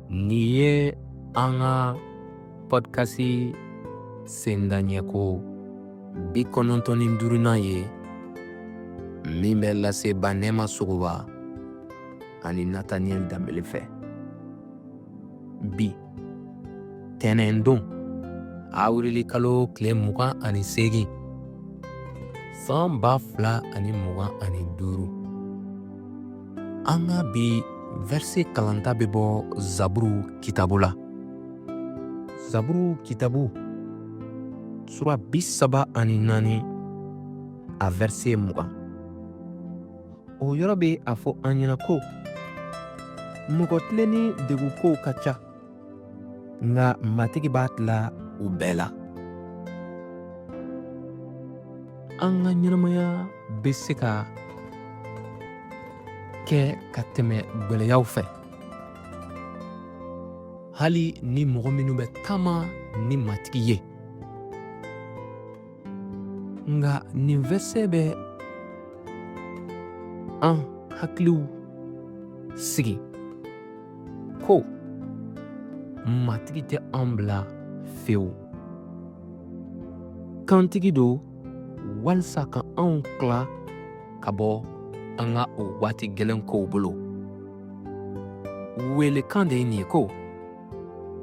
Nin ye an ka podcast sendaɲɛko 95nan ye min bɛ lase Banɛma Sogoba ani Nataniyɛli Danbele fɛ. Bi tɛnɛn don awirili kalo tile 28 san 2025 an ka bi verset kalanta bɛ bɔ Zaburu kitabu la. Zaburu kitabu sura 34 a verset 20. O yɔrɔ bɛ a fɔ an ɲɛna ko mɔgɔ tilen ni degunkow ka ca nka matigi b'a tila u bɛɛ la. An ka ɲɛnamaya bɛ se ka kɛ ka tɛmɛ gwɛlɛyaw fɛ. Hali ni mɔgɔ minnu bɛ taama ni matigi ye. Nka nin verset bɛ an hakiliw sigi ko matigi tɛ an bila fewu. Kantigi don walasa ka anw tila ka bɔ an ka o waati gɛlɛn kow bolo. Welekan de ye nin ye ko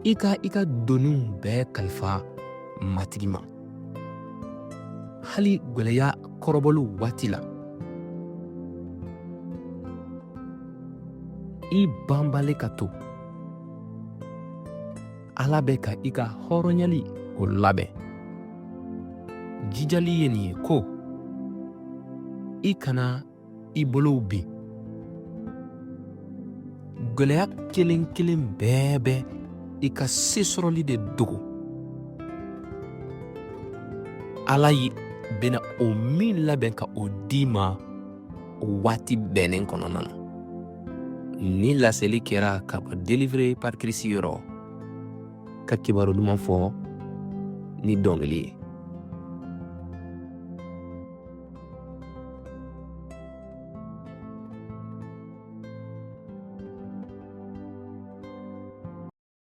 i ka doniw bɛɛ kalifa matigi ma. Hali gwɛlɛya kɔrɔbɔliw waati la. I banbali ka to. Ala bɛ ka i ka hɔrɔnyali o labɛn. Jijali ye nin ye ko i kana i bolow bin. Gwɛlɛya kelen kelen bɛɛ bɛ i ka se sɔrɔli de dogo. Ala bɛna o min labɛn ka o di ma waati bɛnnen kɔnɔna na. Ni laseli kɛra ka bɔ délivré par Christ yɔrɔ ka kibaru duman fɔ ni dɔnkili ye.